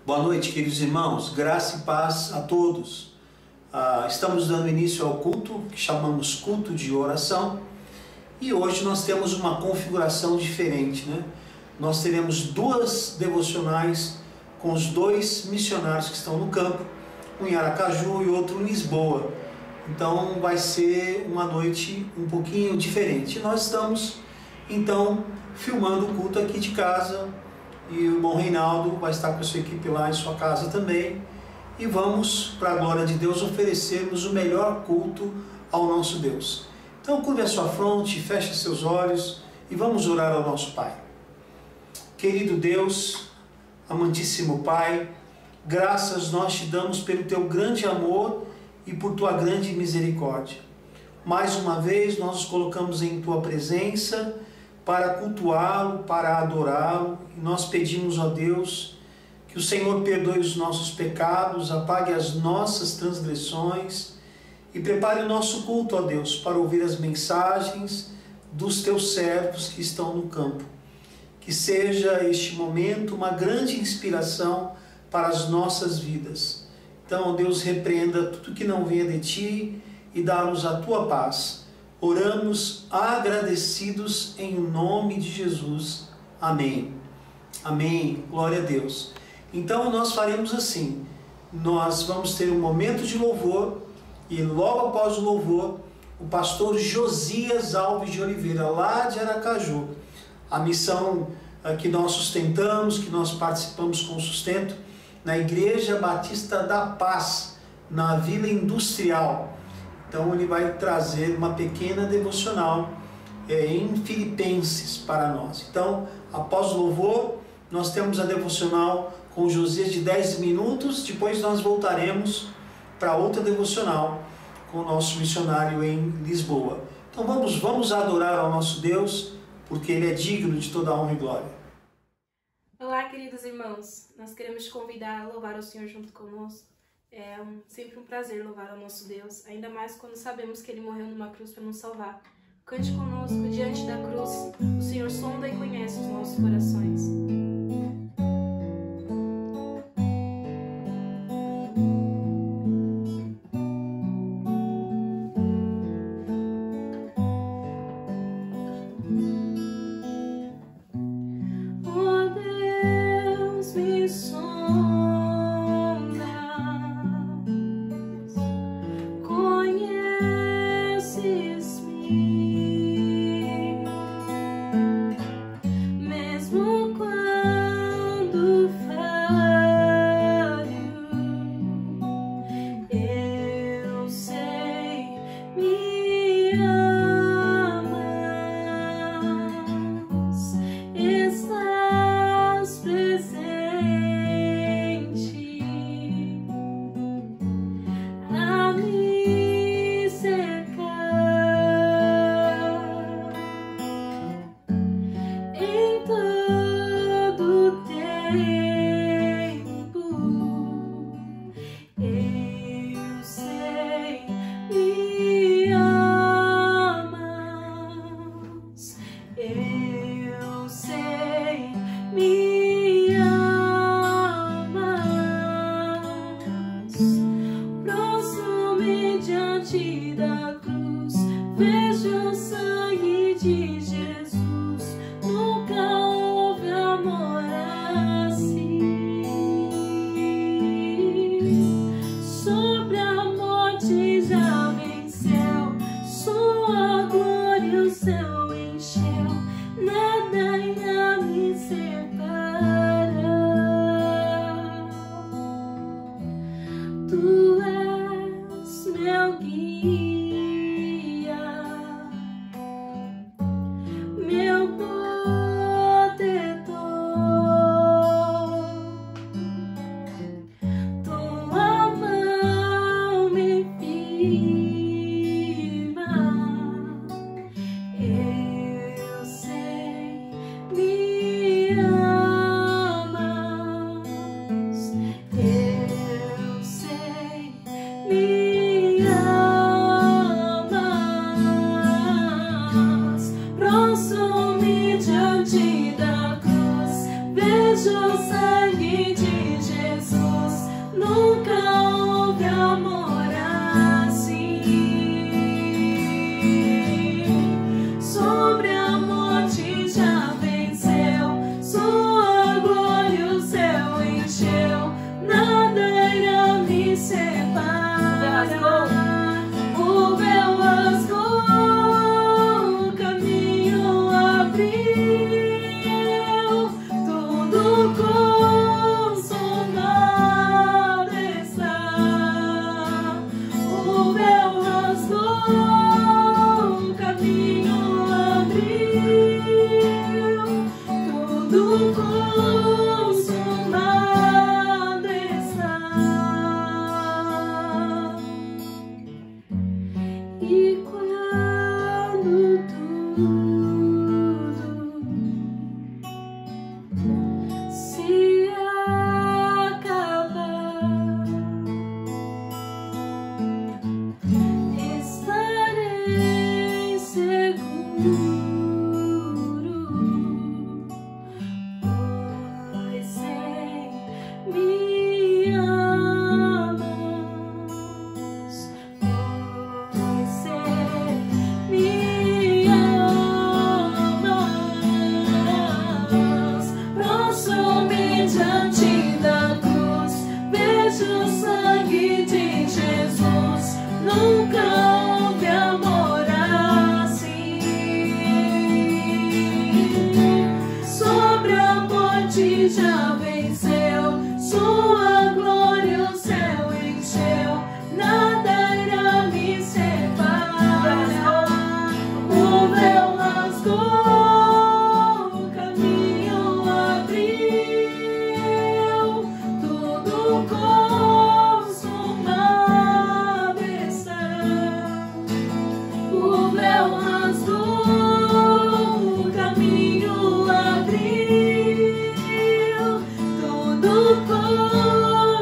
Boa noite, queridos irmãos, graça e paz a todos. Estamos dando início ao culto que chamamos culto de oração e hoje nós temos uma configuração diferente, né? Nós teremos duas devocionais com os dois missionários que estão no campo, um em Aracaju e outro em Lisboa. Então vai ser uma noite um pouquinho diferente. Nós estamos então filmando o culto aqui de casa e o irmão Reinaldo vai estar com a sua equipe lá em sua casa também. E vamos, para a glória de Deus, oferecermos o melhor culto ao nosso Deus. Então curve a sua fronte, feche seus olhos e vamos orar ao nosso Pai. Querido Deus, amantíssimo Pai, graças nós te damos pelo teu grande amor e por tua grande misericórdia. Mais uma vez nós nos colocamos em tua presença para cultuá-lo, para adorá-lo, e nós pedimos a Deus que o Senhor perdoe os nossos pecados, apague as nossas transgressões e prepare o nosso culto, ó Deus, para ouvir as mensagens dos teus servos que estão no campo. Que seja este momento uma grande inspiração para as nossas vidas. Então, Deus, repreenda tudo que não venha de ti e dá-nos a tua paz. Oramos agradecidos em nome de Jesus. Amém. Amém. Glória a Deus. Então nós faremos assim. Nós vamos ter um momento de louvor e logo após o louvor, o pastor Josias Alves de Oliveira, lá de Aracaju, a missão que nós sustentamos, que nós participamos com sustento, na Igreja Batista da Paz, na Vila Industrial. Então ele vai trazer uma pequena devocional em Filipenses para nós. Então, após o louvor, nós temos a devocional com Josias de 10 minutos, depois nós voltaremos para outra devocional com o nosso missionário em Lisboa. Então vamos adorar ao nosso Deus, porque Ele é digno de toda a honra e glória. Olá, queridos irmãos, nós queremos te convidar a louvar o Senhor junto conosco. É sempre um prazer louvar ao nosso Deus, ainda mais quando sabemos que Ele morreu numa cruz para nos salvar. Cante conosco diante da cruz, o Senhor sonda e conhece os nossos corações. Estás presente.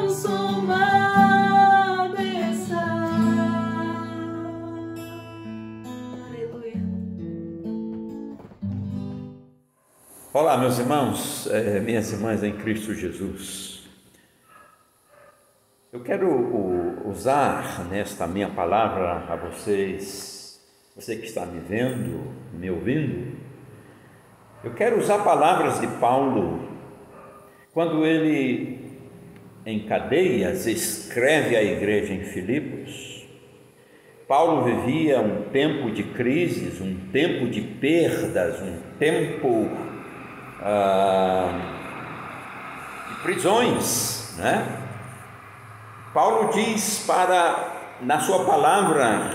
consumado está. Aleluia. Olá, meus irmãos, minhas irmãs em Cristo Jesus. Eu quero usar nesta minha palavra a vocês, você que está me vendo, me ouvindo, eu quero usar palavras de Paulo, quando ele, em cadeias, escreve à igreja em Filipos. Paulo vivia um tempo de crises, um tempo de perdas, um tempo de prisões, né? Paulo diz na sua palavra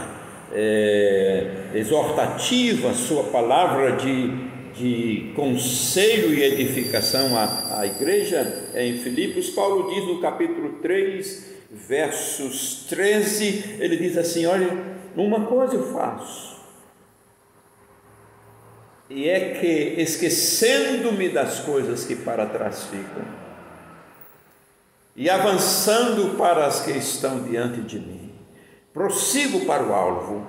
exortativa, sua palavra de conselho e edificação à igreja em Filipos, Paulo diz no capítulo 3, versos 13, ele diz assim: olha, uma coisa eu faço, e é que, esquecendo-me das coisas que para trás ficam, e avançando para as que estão diante de mim, prossigo para o alvo,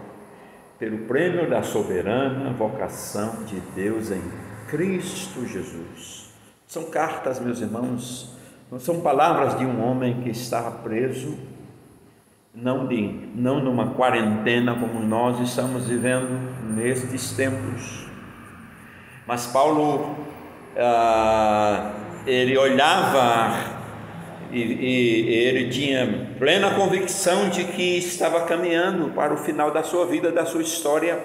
pelo prêmio da soberana vocação de Deus em Cristo Jesus. São cartas, meus irmãos, não são palavras de um homem que estava preso, não numa quarentena como nós estamos vivendo nestes tempos. Mas Paulo, ele olhava e ele tinha plena convicção de que estava caminhando para o final da sua vida, da sua história.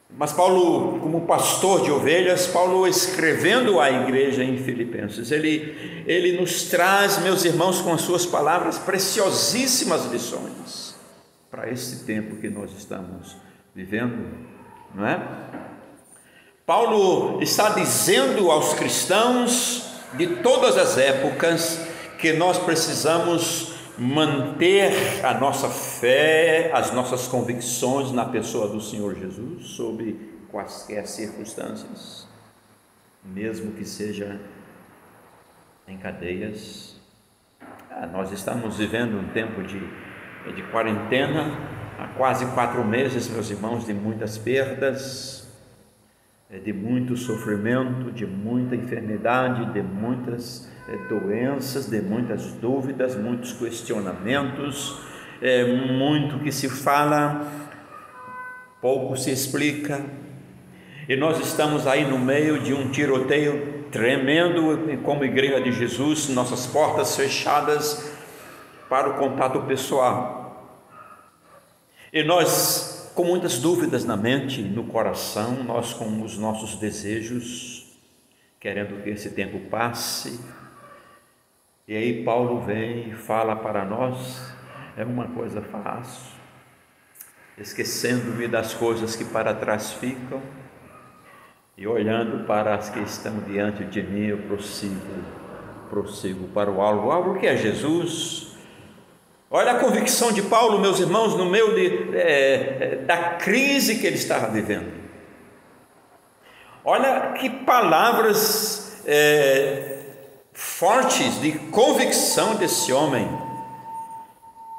Mas Paulo, como pastor de ovelhas, Paulo escrevendo à igreja em Filipenses, ele nos traz, meus irmãos, com as suas palavras, preciosíssimas lições para esse tempo que nós estamos vivendo, não é? Paulo está dizendo aos cristãos de todas as épocas que nós precisamos manter a nossa fé, as nossas convicções na pessoa do Senhor Jesus, sob quaisquer circunstâncias, mesmo que seja em cadeias. Nós estamos vivendo um tempo de quarentena, há quase 4 meses, meus irmãos, de muitas perdas, de muito sofrimento, de muita enfermidade, de muitas doenças, de muitas dúvidas, muitos questionamentos, muito que se fala, pouco se explica, e nós estamos aí no meio de um tiroteio tremendo, como igreja de Jesus, nossas portas fechadas para o contato pessoal, e nós com muitas dúvidas na mente, no coração, nós com os nossos desejos, querendo que esse tempo passe. E aí Paulo vem e fala para nós: é uma coisa fácil, esquecendo-me das coisas que para trás ficam, e olhando para as que estão diante de mim, eu prossigo para o alvo que é Jesus. Olha a convicção de Paulo, meus irmãos, no meio da crise que ele estava vivendo. Olha que palavras fortes de convicção desse homem.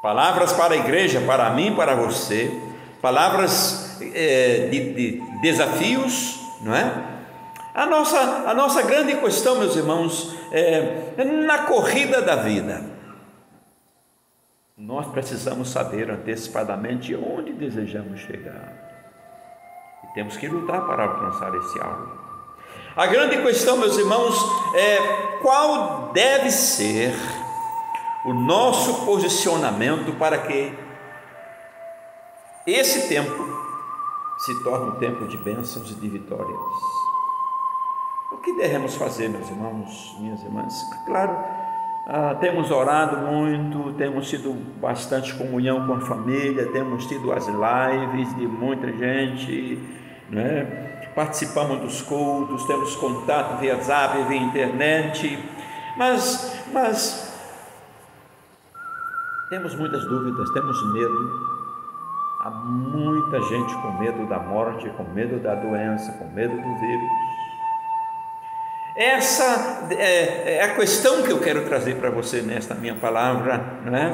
Palavras para a igreja, para mim, para você. Palavras de desafios, não é? A nossa grande questão, meus irmãos, na corrida da vida, nós precisamos saber antecipadamente onde desejamos chegar, e temos que lutar para alcançar esse alvo. A grande questão, meus irmãos, é qual deve ser o nosso posicionamento para que esse tempo se torne um tempo de bênçãos e de vitórias. O que devemos fazer, meus irmãos, minhas irmãs? Claro, temos orado muito, temos tido bastante comunhão com a família, temos tido as lives de muita gente, né? Participamos dos cultos, temos contato via WhatsApp, via internet, mas temos muitas dúvidas, temos medo. Há muita gente com medo da morte, com medo da doença, com medo do vírus. Essa é a questão que eu quero trazer para você nesta minha palavra, não é?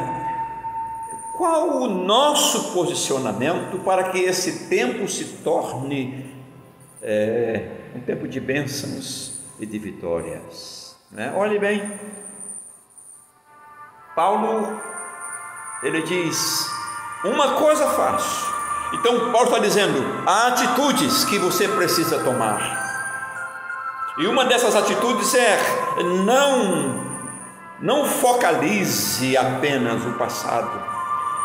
Qual o nosso posicionamento para que esse tempo se torne um tempo de bênçãos e de vitórias, né? Olhe bem, Paulo, ele diz, uma coisa faço. Então Paulo está dizendo, há atitudes que você precisa tomar, e uma dessas atitudes é não focalize apenas o passado,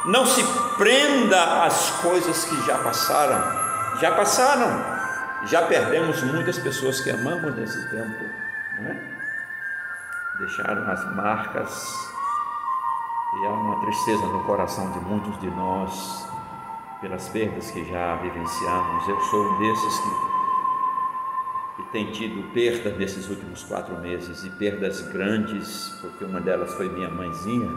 não se prenda às coisas que já passaram, já perdemos muitas pessoas que amamos nesse tempo, né? Deixaram as marcas, e há uma tristeza no coração de muitos de nós, pelas perdas que já vivenciamos. Eu sou um desses que tem tido perda nesses últimos 4 meses, e perdas grandes, porque uma delas foi minha mãezinha.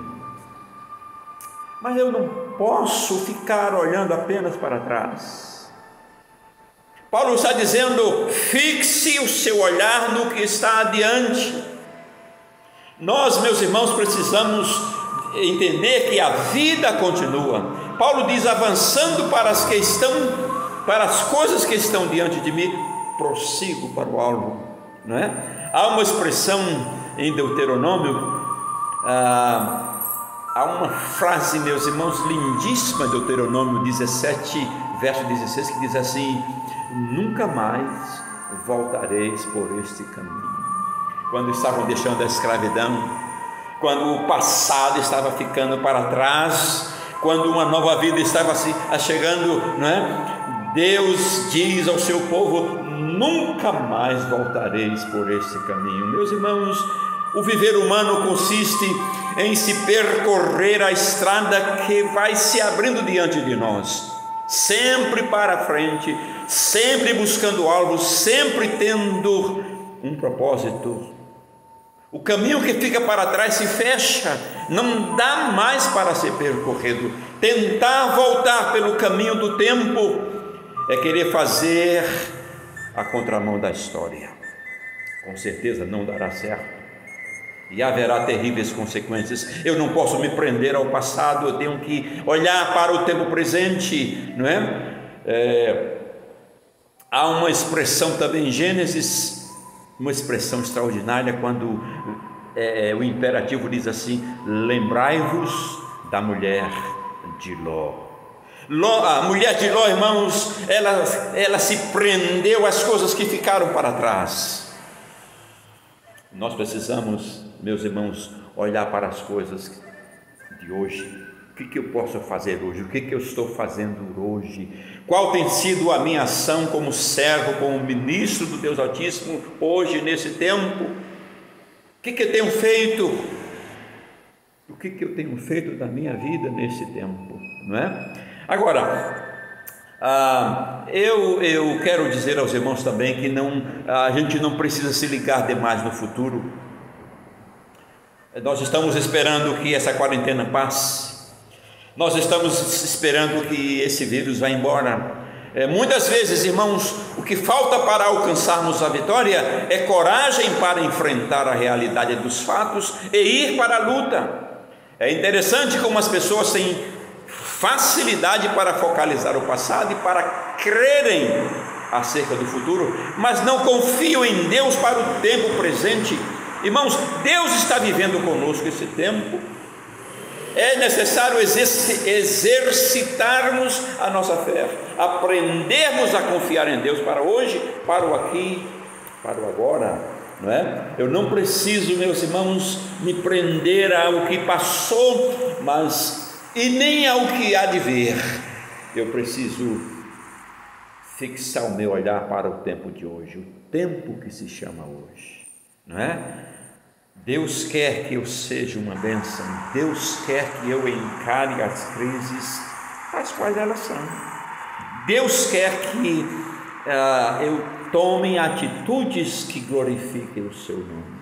Mas eu não posso ficar olhando apenas para trás. Paulo está dizendo, fixe o seu olhar no que está adiante. Nós, meus irmãos, precisamos entender que a vida continua. Paulo diz, avançando para as coisas que estão diante de mim, prossigo para o alvo, não é? Há uma expressão em Deuteronômio, há uma frase, meus irmãos, lindíssima, Deuteronômio 17, verso 16, que diz assim, nunca mais voltareis por este caminho. Quando estavam deixando a escravidão, quando o passado estava ficando para trás, quando uma nova vida estava se achegando, não é? Deus diz ao seu povo, nunca mais voltareis por este caminho. Meus irmãos, o viver humano consiste em se percorrer a estrada que vai se abrindo diante de nós, sempre para frente, sempre buscando algo, sempre tendo um propósito. O caminho que fica para trás se fecha, não dá mais para ser percorrido. Tentar voltar pelo caminho do tempo é querer fazer a contramão da história. Com certeza não dará certo, e haverá terríveis consequências. Eu não posso me prender ao passado, eu tenho que olhar para o tempo presente, não é? Há uma expressão também em Gênesis, uma expressão extraordinária, quando o imperativo diz assim, lembrai-vos da mulher de Ló. A mulher de Ló, irmãos, ela se prendeu às coisas que ficaram para trás. Nós precisamos, meus irmãos, olhar para as coisas de hoje. O que eu posso fazer hoje? O que eu estou fazendo hoje? Qual tem sido a minha ação como servo, como ministro do Deus Altíssimo hoje, nesse tempo? O que eu tenho feito? O que eu tenho feito da minha vida nesse tempo, não é? Agora, eu quero dizer aos irmãos também que a gente não precisa se ligar demais no futuro. Nós estamos esperando que essa quarentena passe, nós estamos esperando que esse vírus vá embora. Muitas vezes, irmãos, o que falta para alcançarmos a vitória é coragem para enfrentar a realidade dos fatos e ir para a luta. É interessante como as pessoas têm facilidade para focalizar o passado e para crerem acerca do futuro, mas não confiam em Deus para o tempo presente. Irmãos, Deus está vivendo conosco esse tempo. É necessário exercitarmos a nossa fé, aprendermos a confiar em Deus para hoje, para o aqui, para o agora, não é? Eu não preciso, meus irmãos, me prender ao que passou, e nem ao que há de vir. Eu preciso fixar o meu olhar para o tempo de hoje, o tempo que se chama hoje, não é? Deus quer que eu seja uma bênção, Deus quer que eu encare as crises, as quais elas são. Deus quer que eu tome atitudes que glorifiquem o seu nome.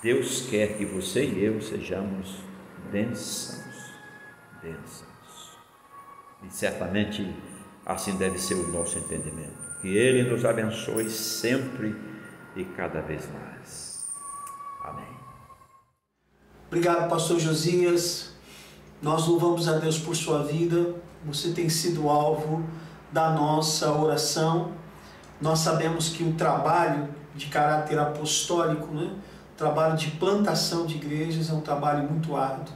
Deus quer que você e eu sejamos bênçãos. E certamente assim deve ser o nosso entendimento. Que Ele nos abençoe sempre e cada vez mais. Amém. Obrigado, pastor Josias. Nós louvamos a Deus por sua vida. Você tem sido alvo da nossa oração. Nós sabemos que o trabalho de caráter apostólico, o trabalho de plantação de igrejas é um trabalho muito árduo.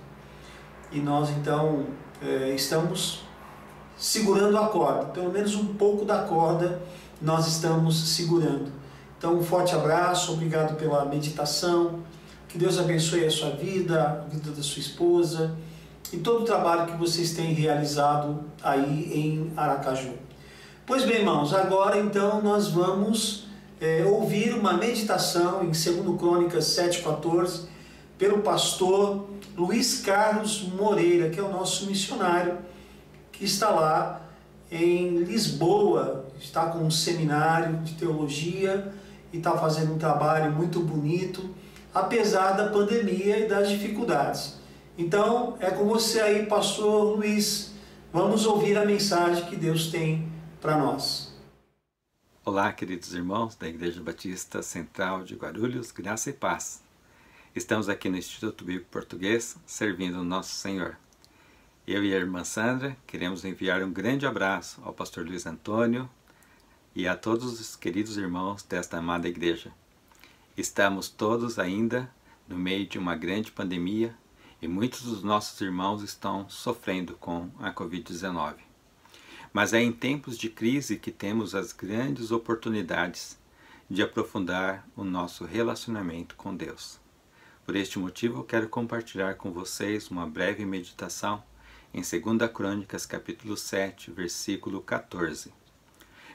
E nós, então, estamos segurando a corda. Pelo menos um pouco da corda nós estamos segurando. Então, um forte abraço, obrigado pela meditação. Que Deus abençoe a sua vida, a vida da sua esposa e todo o trabalho que vocês têm realizado aí em Aracaju. Pois bem, irmãos, agora então nós vamos ouvir uma meditação em 2 Crônicas 7,14 pelo pastor Luiz Carlos Moreira, que é o nosso missionário, que está lá em Lisboa, está com um seminário de teologia e está fazendo um trabalho muito bonito, apesar da pandemia e das dificuldades. Então, é com você aí, pastor Luiz. Vamos ouvir a mensagem que Deus tem para nós. Olá, queridos irmãos da Igreja Batista Central de Guarulhos, graça e paz. Estamos aqui no Instituto Bíblico Português, servindo o nosso Senhor. Eu e a irmã Sandra queremos enviar um grande abraço ao pastor Luiz Antônio e a todos os queridos irmãos desta amada igreja. Estamos todos ainda no meio de uma grande pandemia e muitos dos nossos irmãos estão sofrendo com a Covid-19. Mas é em tempos de crise que temos as grandes oportunidades de aprofundar o nosso relacionamento com Deus. Por este motivo, eu quero compartilhar com vocês uma breve meditação em 2 Crônicas, capítulo 7, versículo 14.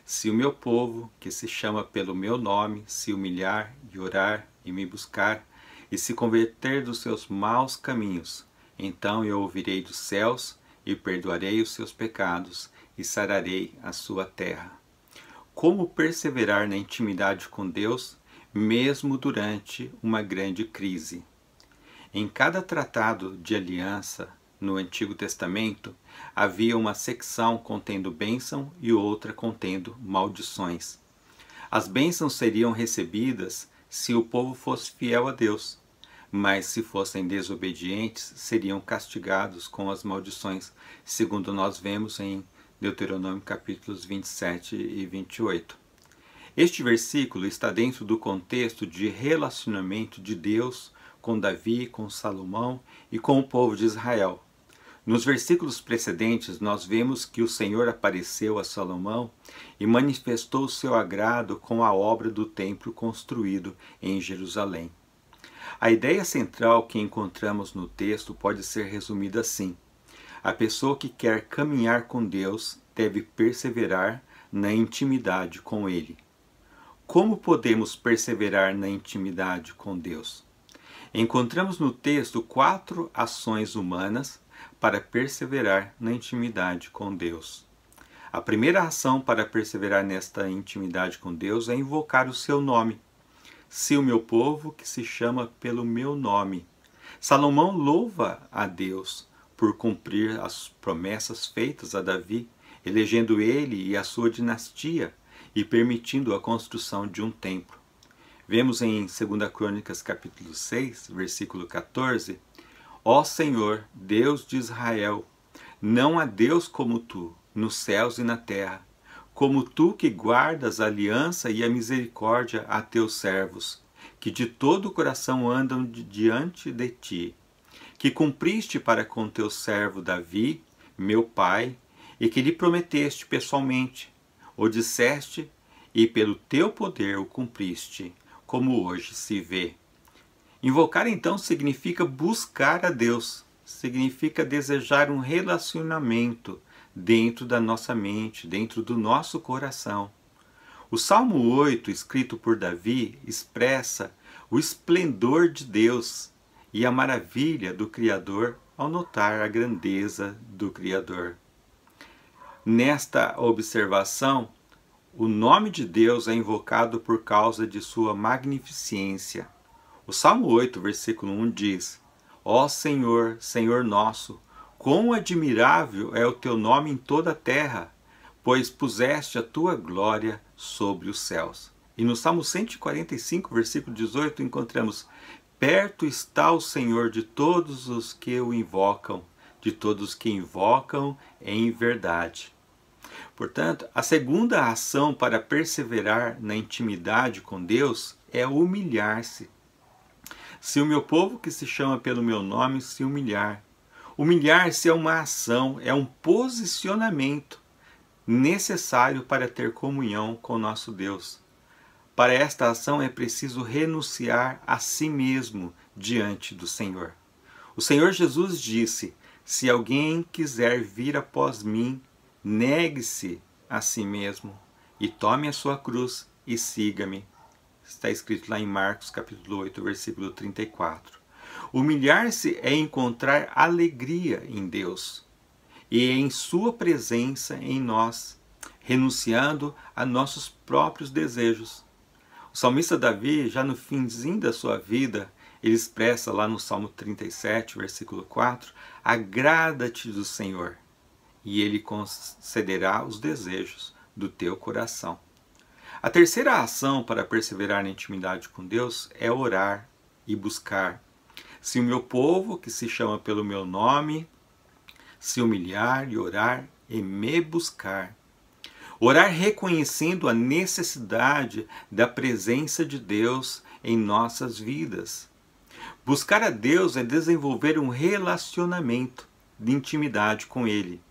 Se o meu povo, que se chama pelo meu nome, se humilhar e orar e me buscar, e se converter dos seus maus caminhos, então eu ouvirei dos céus e perdoarei os seus pecados e sararei a sua terra. Como perseverar na intimidade com Deus, mesmo durante uma grande crise? Em cada tratado de aliança no Antigo Testamento, havia uma secção contendo bênção e outra contendo maldições. As bênçãos seriam recebidas se o povo fosse fiel a Deus, mas se fossem desobedientes, seriam castigados com as maldições, segundo nós vemos em Deuteronômio capítulos 27 e 28. Este versículo está dentro do contexto de relacionamento de Deus com Davi, com Salomão e com o povo de Israel. Nos versículos precedentes, nós vemos que o Senhor apareceu a Salomão e manifestou o seu agrado com a obra do templo construído em Jerusalém. A ideia central que encontramos no texto pode ser resumida assim: a pessoa que quer caminhar com Deus deve perseverar na intimidade com Ele. Como podemos perseverar na intimidade com Deus? Encontramos no texto 4 ações humanas para perseverar na intimidade com Deus. A primeira ação para perseverar nesta intimidade com Deus é invocar o seu nome. Se o meu povo, que se chama pelo meu nome. Salomão louva a Deus por cumprir as promessas feitas a Davi, elegendo ele e a sua dinastia e permitindo a construção de um templo. Vemos em 2 Crônicas capítulo 6, versículo 14: Ó Senhor, Deus de Israel, não há Deus como tu, nos céus e na terra, como tu que guardas a aliança e a misericórdia a teus servos, que de todo o coração andam diante de ti, que cumpriste para com teu servo Davi, meu pai, e que lhe prometeste pessoalmente, o disseste e pelo teu poder o cumpriste, como hoje se vê. Invocar então significa buscar a Deus, significa desejar um relacionamento dentro da nossa mente, dentro do nosso coração. O Salmo 8, escrito por Davi, expressa o esplendor de Deus e a maravilha do Criador ao notar a grandeza do Criador. Nesta observação, o nome de Deus é invocado por causa de sua magnificência. O Salmo 8, versículo 1 diz: Ó Senhor, Senhor nosso, quão admirável é o teu nome em toda a terra, pois puseste a tua glória sobre os céus. E no Salmo 145, versículo 18, encontramos: perto está o Senhor de todos os que o invocam, de todos os que invocam em verdade. Portanto, a segunda ação para perseverar na intimidade com Deus é humilhar-se. Se o meu povo que se chama pelo meu nome se humilhar. Humilhar-se é uma ação, é um posicionamento necessário para ter comunhão com nosso Deus. Para esta ação é preciso renunciar a si mesmo diante do Senhor. O Senhor Jesus disse: se alguém quiser vir após mim, negue-se a si mesmo e tome a sua cruz e siga-me. Está escrito lá em Marcos capítulo 8, versículo 34. Humilhar-se é encontrar alegria em Deus e em sua presença em nós, renunciando a nossos próprios desejos. O salmista Davi, já no finzinho da sua vida, ele expressa lá no Salmo 37, versículo 4, agrada-te do Senhor, e Ele concederá os desejos do teu coração. A terceira ação para perseverar na intimidade com Deus é orar e buscar. Se o meu povo, que se chama pelo meu nome, se humilhar e orar e me buscar. Orar reconhecendo a necessidade da presença de Deus em nossas vidas. Buscar a Deus é desenvolver um relacionamento de intimidade com Ele.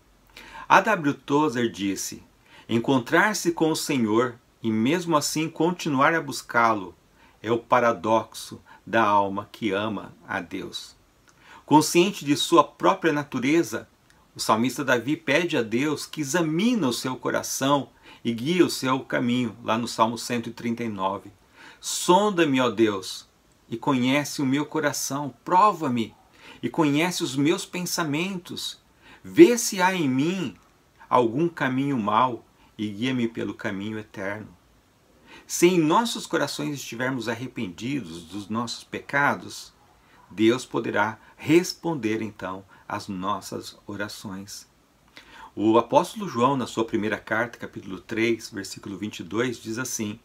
A.W. Tozer disse: encontrar-se com o Senhor e mesmo assim continuar a buscá-lo é o paradoxo da alma que ama a Deus. Consciente de sua própria natureza, o salmista Davi pede a Deus que examine o seu coração e guie o seu caminho, lá no Salmo 139. Sonda-me, ó Deus, e conhece o meu coração, prova-me e conhece os meus pensamentos. Vê se há em mim algum caminho mau e guia-me pelo caminho eterno. Se em nossos corações estivermos arrependidos dos nossos pecados, Deus poderá responder então às nossas orações. O apóstolo João, na sua primeira carta, capítulo 3, versículo 22, diz assim: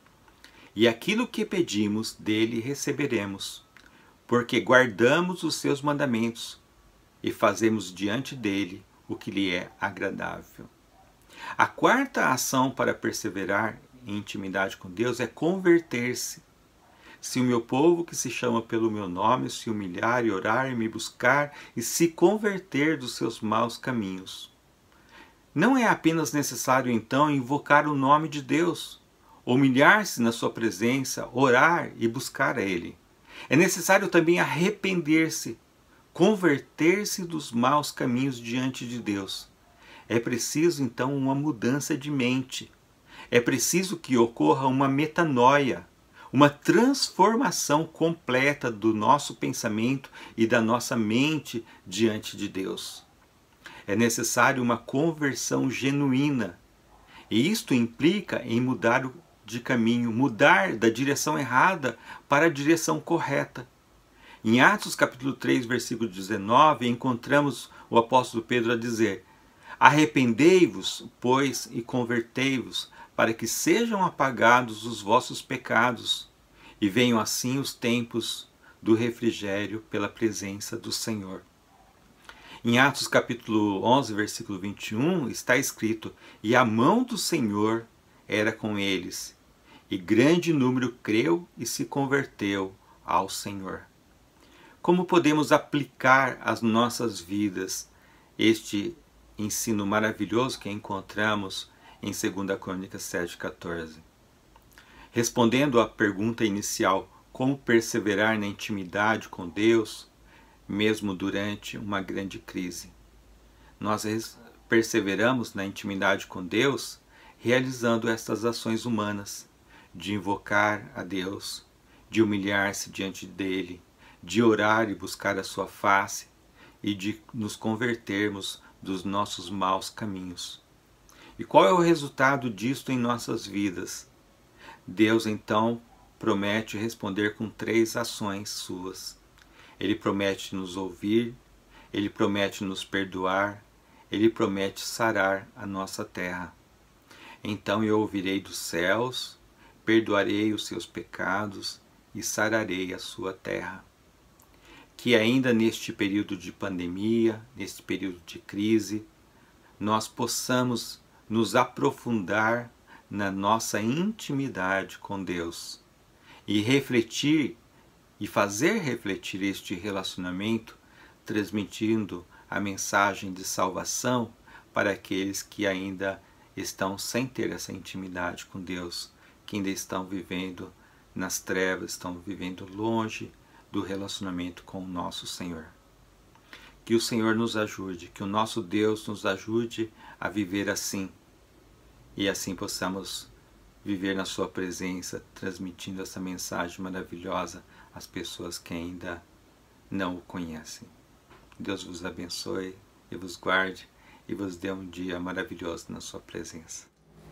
e aquilo que pedimos dele receberemos, porque guardamos os seus mandamentos e fazemos diante dele o que lhe é agradável. A quarta ação para perseverar em intimidade com Deus é converter-se. Se o meu povo que se chama pelo meu nome se humilhar e orar e me buscar e se converter dos seus maus caminhos. Não é apenas necessário então invocar o nome de Deus, humilhar-se na sua presença, orar e buscar a Ele. É necessário também arrepender-se, converter-se dos maus caminhos diante de Deus. É preciso então uma mudança de mente. É preciso que ocorra uma metanoia, uma transformação completa do nosso pensamento e da nossa mente diante de Deus. É necessário uma conversão genuína. E isto implica em mudar de caminho, mudar da direção errada para a direção correta. Em Atos capítulo 3, versículo 19, encontramos o apóstolo Pedro a dizer: arrependei-vos, pois, e convertei-vos, para que sejam apagados os vossos pecados, e venham assim os tempos do refrigério pela presença do Senhor. Em Atos capítulo 11, versículo 21, está escrito: e a mão do Senhor era com eles, e grande número creu e se converteu ao Senhor. Como podemos aplicar às nossas vidas este ensino maravilhoso que encontramos em 2 Crônicas 7,14? Respondendo à pergunta inicial, como perseverar na intimidade com Deus, mesmo durante uma grande crise? Nós perseveramos na intimidade com Deus realizando estas ações humanas, de invocar a Deus, de humilhar-se diante dele, de orar e buscar a sua face e de nos convertermos dos nossos maus caminhos. E qual é o resultado disto em nossas vidas? Deus então promete responder com 3 ações suas. Ele promete nos ouvir, Ele promete nos perdoar, Ele promete sarar a nossa terra. Então eu ouvirei dos céus, perdoarei os seus pecados e sararei a sua terra. Que ainda neste período de pandemia, neste período de crise, nós possamos nos aprofundar na nossa intimidade com Deus e refletir e fazer refletir este relacionamento, transmitindo a mensagem de salvação para aqueles que ainda estão sem ter essa intimidade com Deus, que ainda estão vivendo nas trevas, estão vivendo longe do relacionamento com o nosso Senhor. Que o Senhor nos ajude, que o nosso Deus nos ajude a viver assim, e assim possamos viver na sua presença, transmitindo essa mensagem maravilhosa às pessoas que ainda não o conhecem. Deus vos abençoe e vos guarde e vos dê um dia maravilhoso na sua presença.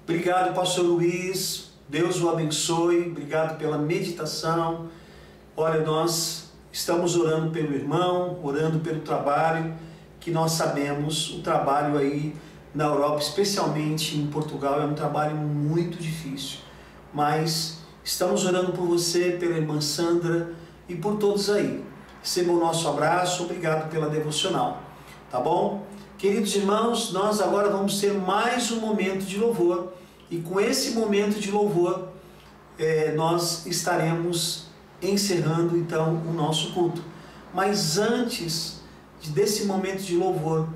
Obrigado, pastor Luiz. Deus o abençoe. Obrigado pela meditação. Olha, nós estamos orando pelo irmão, orando pelo trabalho, que nós sabemos o trabalho aí na Europa, especialmente em Portugal, é um trabalho muito difícil. Mas estamos orando por você, pela irmã Sandra e por todos aí. Receba o nosso abraço, obrigado pela devocional, tá bom? Queridos irmãos, nós agora vamos ter mais um momento de louvor, e com esse momento de louvor, nós estaremos encerrando então o nosso culto. Mas antes desse momento de louvor,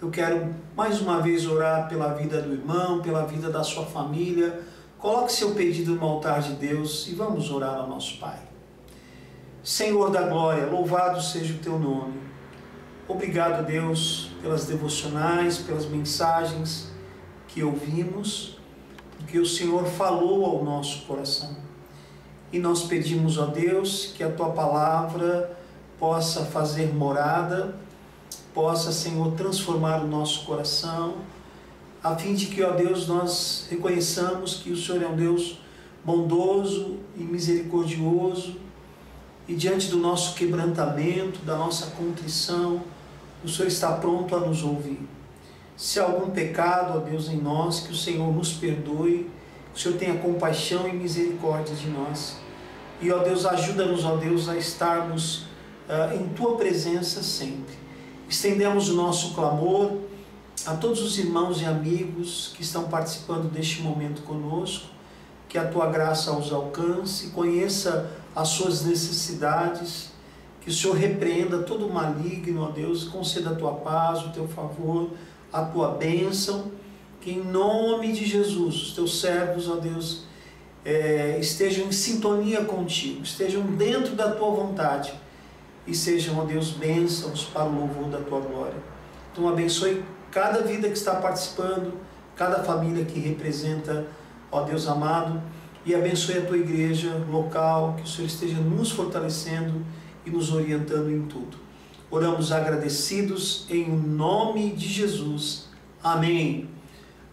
eu quero mais uma vez orar pela vida do irmão, pela vida da sua família. Coloque seu pedido no altar de Deus e vamos orar ao nosso Pai. Senhor da glória, louvado seja o teu nome. Obrigado, Deus, pelas devocionais, pelas mensagens que ouvimos, porque o Senhor falou ao nosso coração. E nós pedimos, ó Deus, que a tua palavra possa fazer morada, possa, Senhor, transformar o nosso coração, a fim de que, ó Deus, nós reconheçamos que o Senhor é um Deus bondoso e misericordioso, e diante do nosso quebrantamento, da nossa contrição, o Senhor está pronto a nos ouvir. Se há algum pecado, ó Deus, em nós, que o Senhor nos perdoe, que o Senhor tenha compaixão e misericórdia de nós. E, ó Deus, ajuda-nos, ó Deus, a estarmos em tua presença sempre. Estendemos o nosso clamor a todos os irmãos e amigos que estão participando deste momento conosco, que a tua graça os alcance, conheça as suas necessidades, que o Senhor repreenda todo o maligno, ó Deus, conceda a tua paz, o teu favor, a tua bênção, que em nome de Jesus, os teus servos, ó Deus, estejam em sintonia contigo, estejam dentro da tua vontade e sejam, ó Deus, bênçãos para o louvor da tua glória. Então abençoe cada vida que está participando, cada família que representa, ó Deus amado, e abençoe a tua igreja local, que o Senhor esteja nos fortalecendo e nos orientando em tudo. Oramos agradecidos em nome de Jesus. Amém.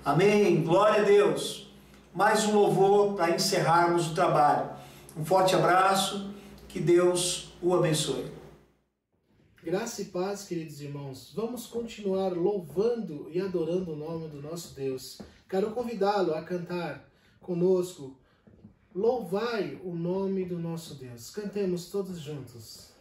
Amém. Glória a Deus. Mais um louvor para encerrarmos o trabalho. Um forte abraço. Que Deus o abençoe. Graça e paz, queridos irmãos. Vamos continuar louvando e adorando o nome do nosso Deus. Quero convidá-lo a cantar conosco. Louvai o nome do nosso Deus. Cantemos todos juntos.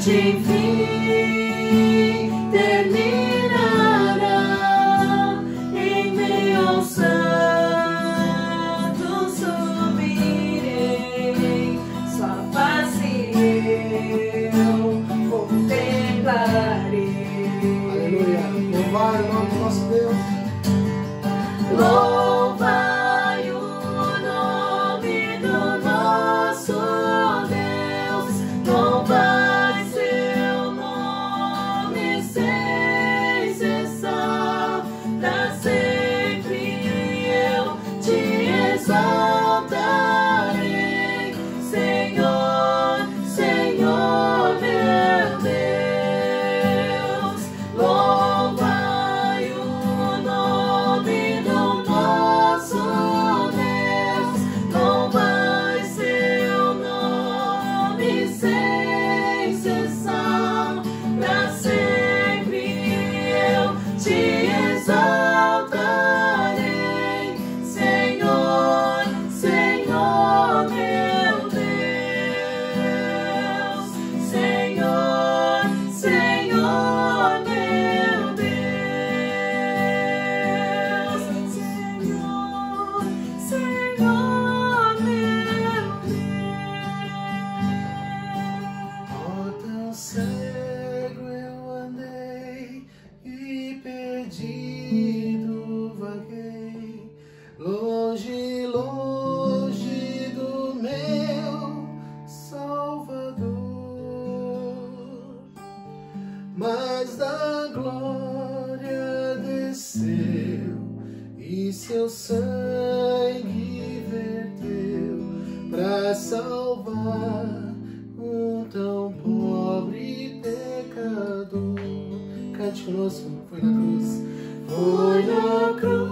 morte enfim terminará. Em meio aos santos subirei, sua face eu contemplarei. Aleluia. Louvai o nome do nosso Deus. Louvai o nome do nosso Deus. Louvai seu nome sem cessar. Pra sempre eu te exaltarei, Senhor, Senhor meu Deus. Louvai o nome do nosso Deus. Louvai seu nome sem cessar. Pra sempre eu te exaltarei, Senhor, Senhor meu Deus. Senhor, Senhor meu Deus. Senhor, Senhor meu Deus. Oh, tão cego eu andei e perdido vaguei, longe, longe do meu Salvador. Mas da glória desceu e seu sangue verteu pra salvar um tão pobre pecador. Cante conosco, foi na cruz. Foi na cruz.